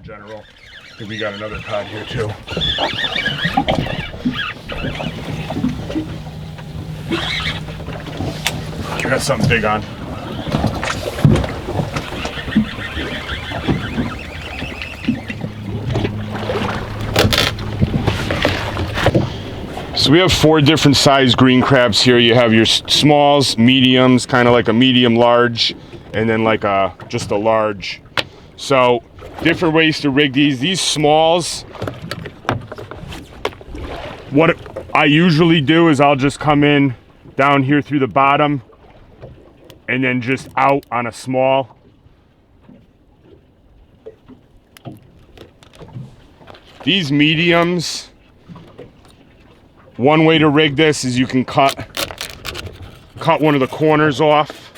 general. I think we got another cod here too. I got something big on. So we have 4 different size green crabs here. You have your smalls, mediums, kind of like a medium large, and then like just a large. So different ways to rig these. These smalls, what I usually do is I'll just come in down here through the bottom and then just out on a small. These mediums, one way to rig this is you can cut one of the corners off.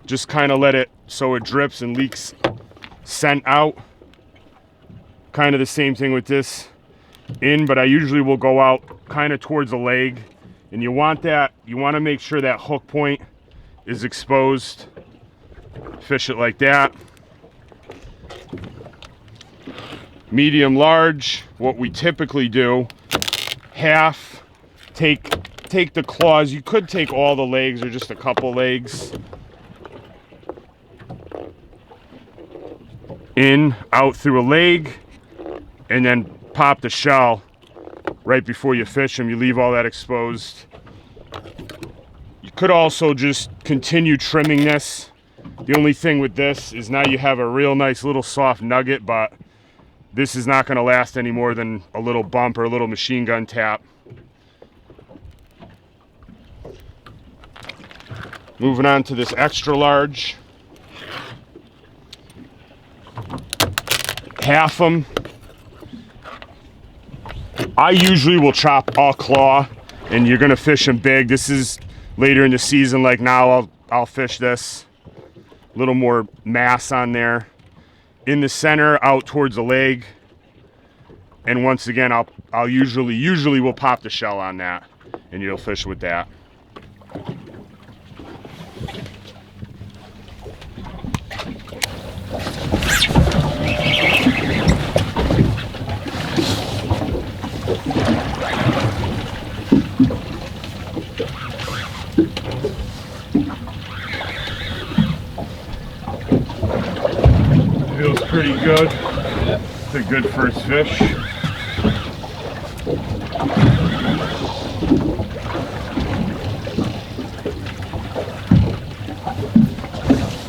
Just kind of let it so it drips and leaks scent out. Kind of the same thing with this in, but I usually will go out kind of towards the leg. And you want to make sure that hook point is exposed. Fish it like that. Medium large, what we typically do, half. Take the claws. You could take all the legs or just a couple legs. In, out through a leg, and then pop the shell right before you fish them. You leave all that exposed. You could also just continue trimming this. The only thing with this is now you have a real nice little soft nugget, but this is not going to last any more than a little bump or a little machine gun tap. Moving on to this extra large. Half them. I usually will chop a claw, and you're gonna fish them big. This is later in the season, like now I'll fish this. A little more mass on there. In the center, out towards the leg. And once again, I'll usually will pop the shell on that, and you'll fish with that. Feels pretty good. It's a good first fish.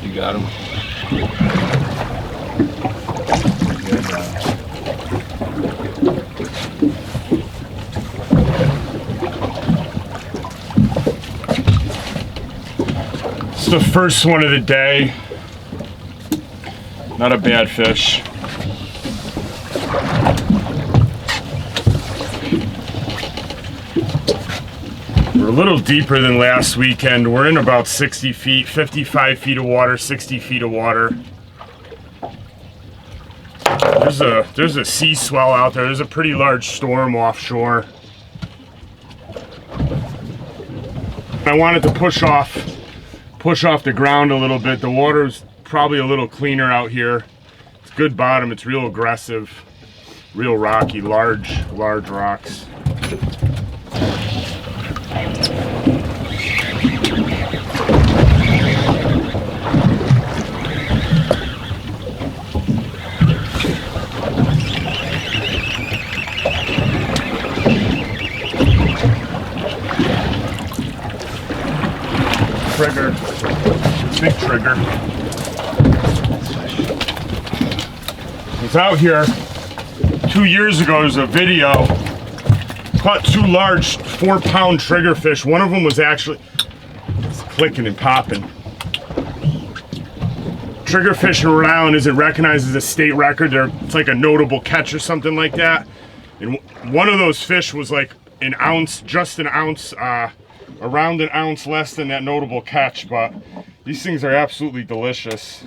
You got him. It's the first one of the day. Not a bad fish. We're a little deeper than last weekend. We're in about 60 feet, 55 feet of water, 60 feet of water. There's a sea swell out there. There's a pretty large storm offshore. I wanted to push off the ground a little bit. The water's probably a little cleaner out here. It's good bottom. It's real aggressive, real rocky, large rocks. Trigger, big trigger. It's out here 2 years ago. There's a video. Caught 2 large 4-pound triggerfish. One of them was actually, it's clicking and popping. Triggerfish in Rhode Island isn't recognized as a state record. It's like a notable catch or something like that. And one of those fish was like an ounce, just an ounce, around an ounce less than that notable catch, but these things are absolutely delicious.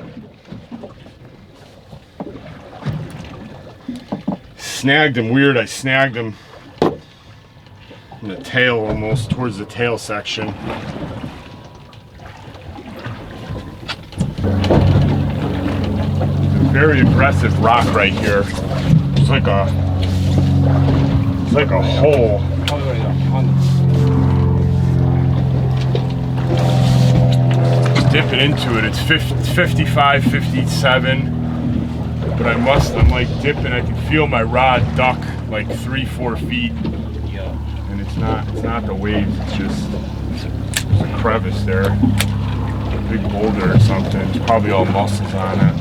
Snagged him weird. I snagged him in the tail, almost towards the tail section. very aggressive rock right here. It's like a hole. Just dip it into it. It's 55, 57. But I'm like dipping. I can feel my rod duck like 3-4 feet. And it's not the waves. It's just there's a crevice there. A big boulder or something. It's probably all mussels on it.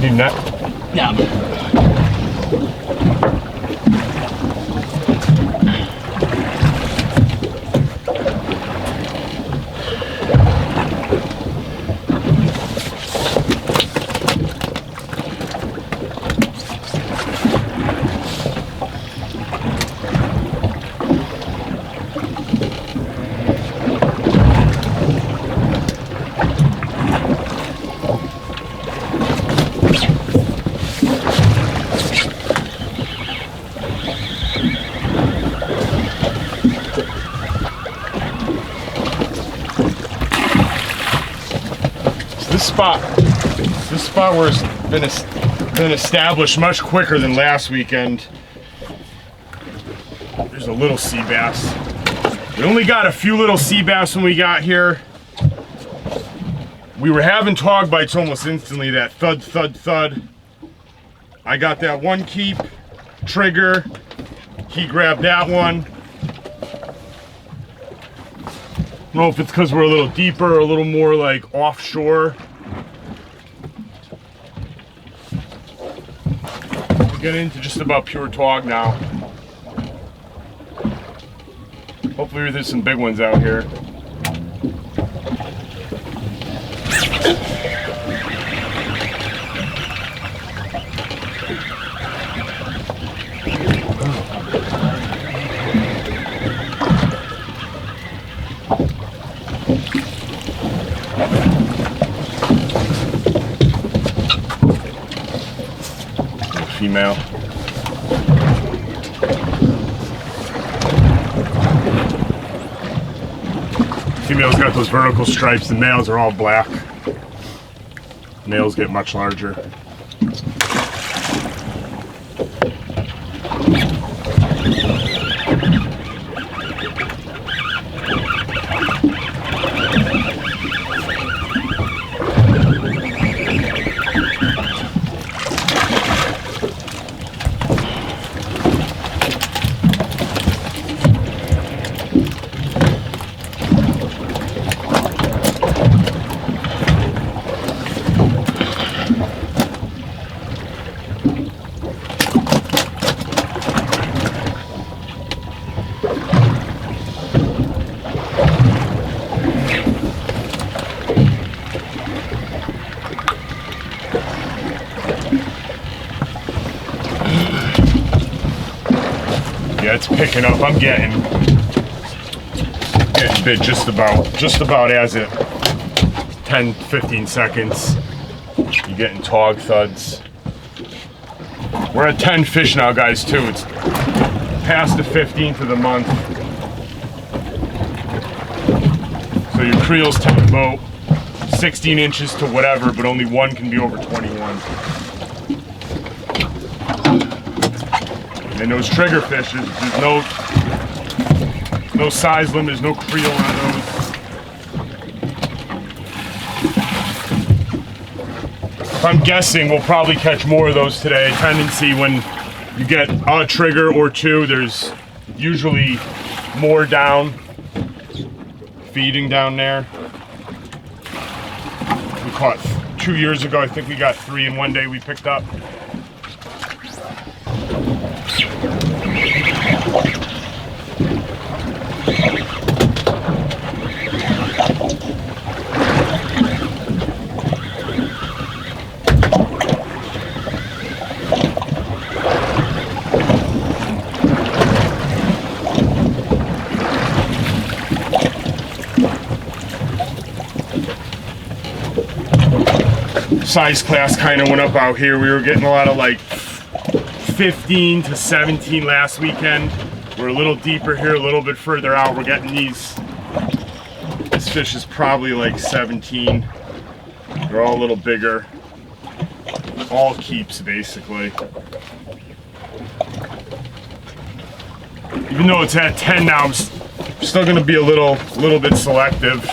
Need net? Yeah. This spot where it's been established much quicker than last weekend. There's a little sea bass. We only got a few little sea bass when we got here. We were having tog bites almost instantly, that thud, thud, thud. I got that one keep, trigger. He grabbed that one. I don't know if it's because we're a little deeper or a little more like offshore. We're getting into just about pure tog now. Hopefully there's some big ones out here. Female. Female's got those vertical stripes, the males are all black. Males get much larger. Yeah, it's picking up. I'm getting bit just about as it 10-15 seconds. You're getting tog thuds. We're at 10 fish now, guys, too. It's past the 15th of the month. So your creels tend to boat 16 inches to whatever, but only one can be over 21. And those triggerfish, there's no size limit, there's no creel on those. If I'm guessing, we'll probably catch more of those today. Tendency when you get a trigger or two, there's usually more down, feeding down there. We caught 2 years ago, I think we got 3 in one day we picked up. size class kind of went up out here. We were getting a lot of like 15 to 17 last weekend. We're a little deeper here, a little bit further out. We're getting these. This fish is probably like 17. They're all a little bigger. All keeps basically. Even though it's at 10 now, I'm still going to be a little bit selective.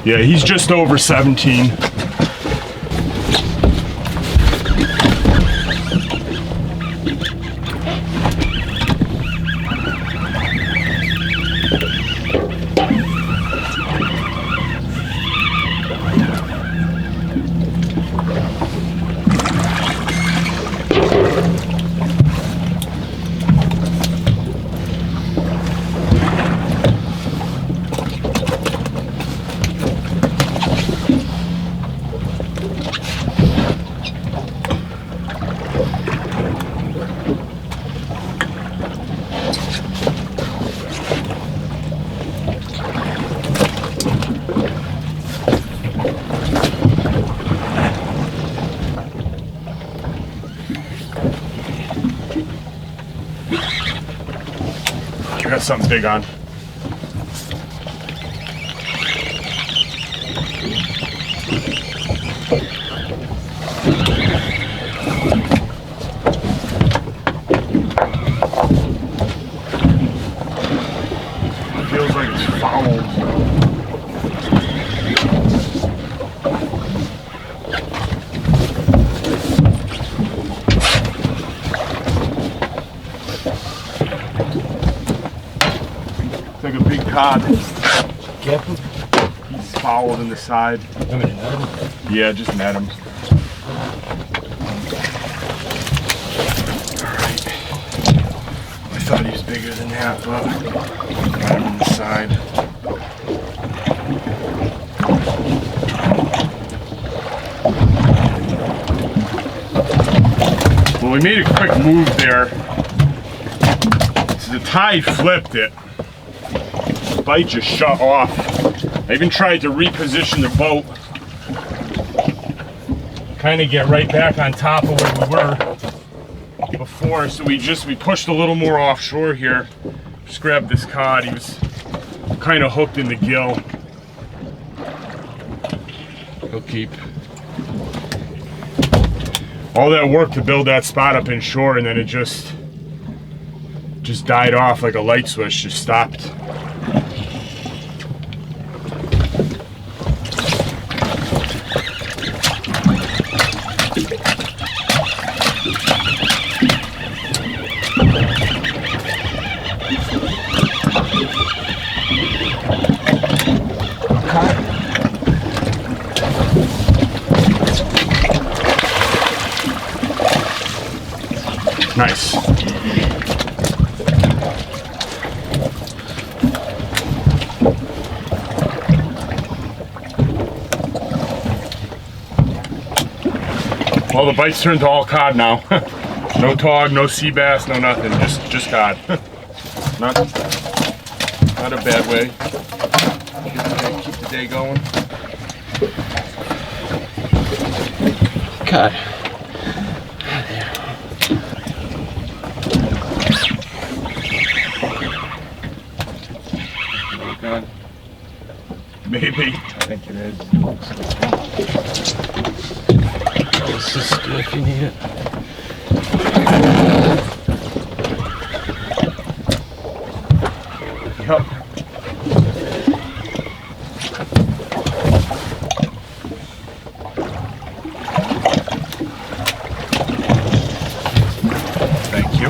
Yeah, he's just over 17. I got something big on. Feels like it's fouled. Like a big cod. Careful. He's fouled in the side. Yeah, just net him. Alright. I thought he was bigger than that, but got him in the side. Well, we made a quick move there. So the tide flipped it. The bite just shut off. I even tried to reposition the boat. Kind of get right back on top of where we were before. So we pushed a little more offshore here. Just grabbed this cod. He was kind of hooked in the gill. He'll keep. All that work to build that spot up inshore, and then it just died off like a light switch, just stopped. Nice. Well, the bites turned to all cod now. No tog, no sea bass, no nothing. Just cod. Not a bad way. Keep the day going. Cod. Maybe. I think it is. This is good if you need it. Yep. Thank you.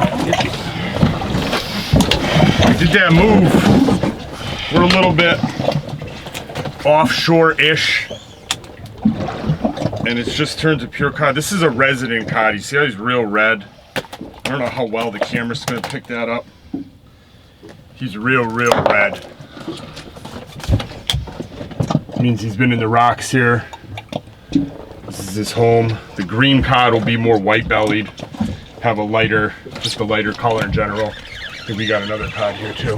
We did that move. We're a little bit offshore-ish, and it's just turned to pure cod. This is a resident cod. You see how he's real red? I don't know how well the camera's gonna pick that up. He's real red. Means he's been in the rocks here. This is his home. The green cod will be more white-bellied, have a lighter, just a lighter color in general. think we got another cod here too.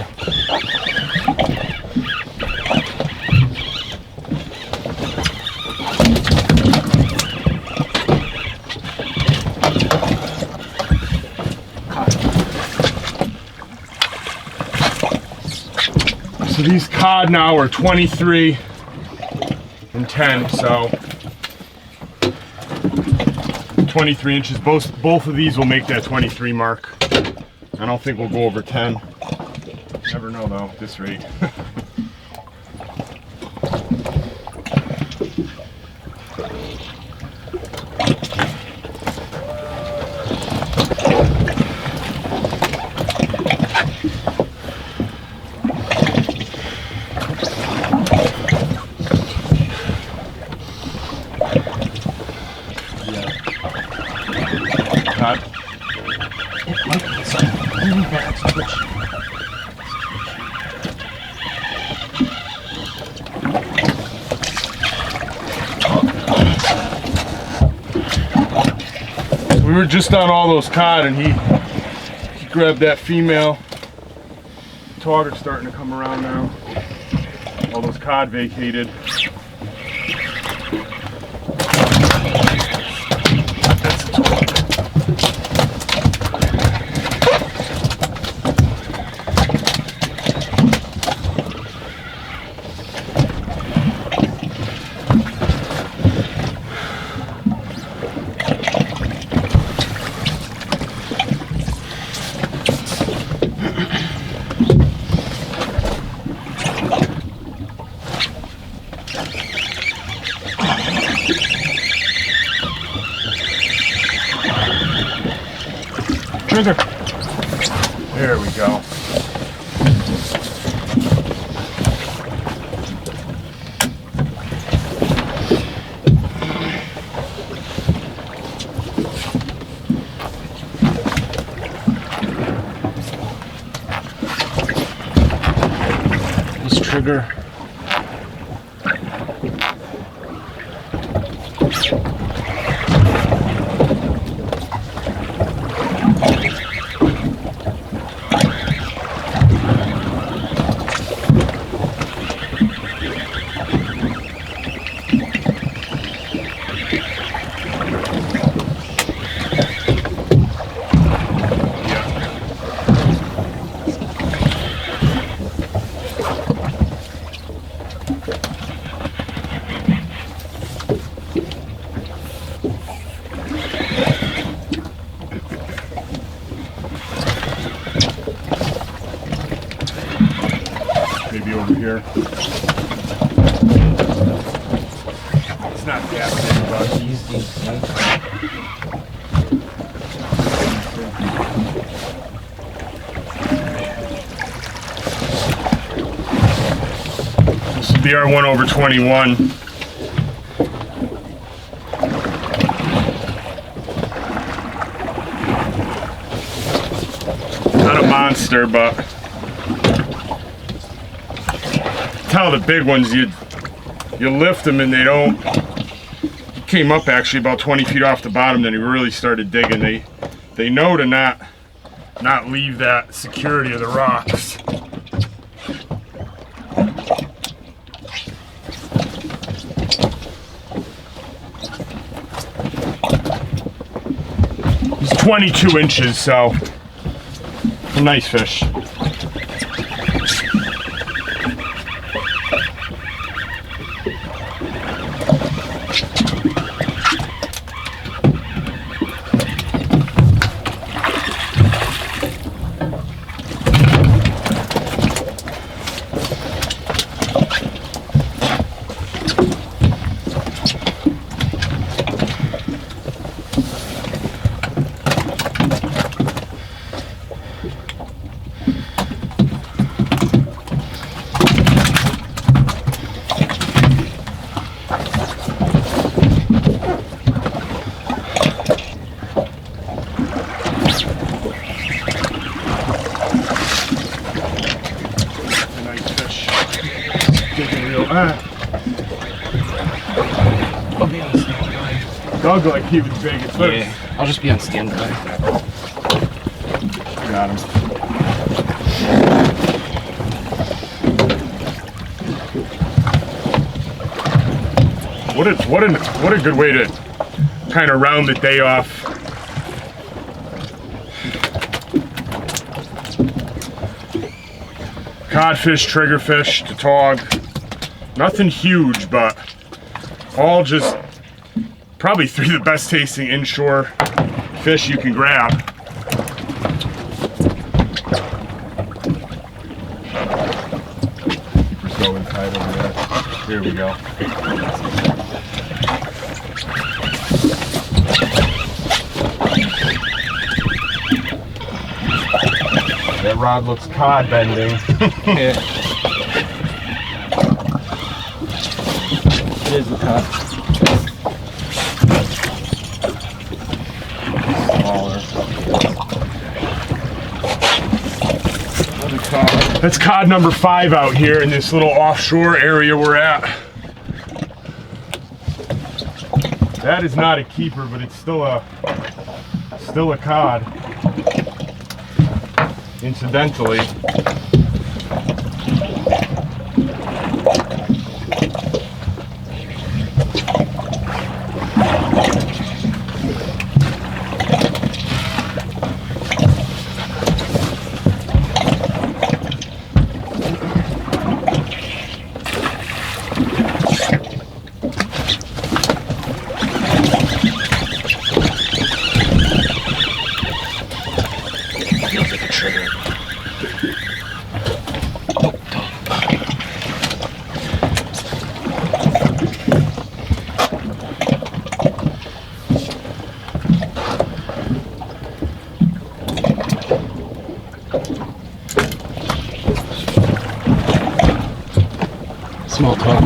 So these cod now are 23 and 10, so 23 inches. Both of these will make that 23 mark. I don't think we'll go over 10. Never know though, at this rate. Cod. It might be something. That's twitchy. We were just on all those cod and he grabbed that female. Tautog are starting to come around now. All those cod vacated. Trigger. There we go. This trigger. Maybe over here. It's not that big, but this will be our 1/21. Not a monster, but how the big ones, you lift them and they don't. He came up actually about 20 feet off the bottom, then he really started digging. They know to not leave that security of the rocks. He's 22 inches, so a nice fish. I'll be on standby. Dog like he was big. It's Yeah, I'll just be on standby. Got him. What a good way to kind of round the day off. Codfish, triggerfish, tautog. Nothing huge, but all just probably 3 of the best tasting inshore fish you can grab. Keepers go inside over there. Here we go. That rod looks cod bending. Yeah. It is a cod. Smaller. Another cod. That's cod number 5 out here in this little offshore area we're at. That is not a keeper, but it's still a cod. Incidentally. Feels like a trigger. Small top.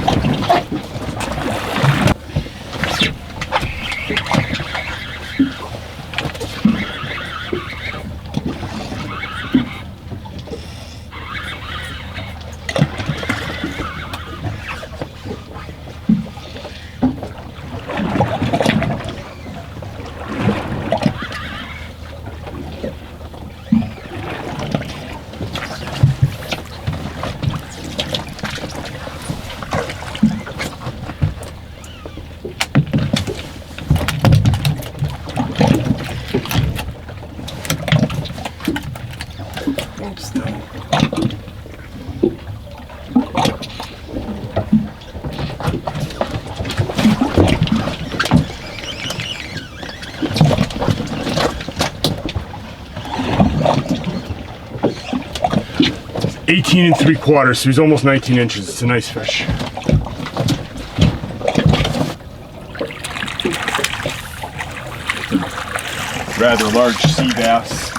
Still. 18 3/4, so he's almost 19 inches. It's a nice fish. Rather large sea bass.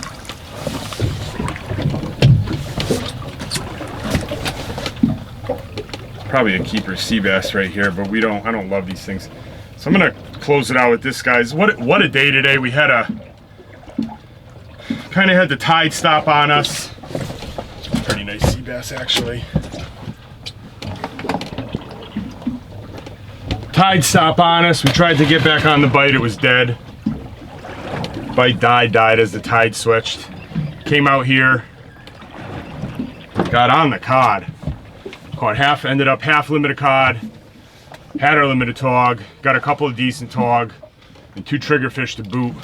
Probably a keeper sea bass right here, but I don't love these things. So I'm gonna close it out with this, guys. What a day today. We had the tide stop on us. Pretty nice sea bass, actually. Tide stop on us. We tried to get back on the bite. It was dead. Bite died as the tide switched. Came out here, got on the cod. Caught half, ended up half limited cod, had our limited tog, got a couple of decent tog, and 2 triggerfish to boot.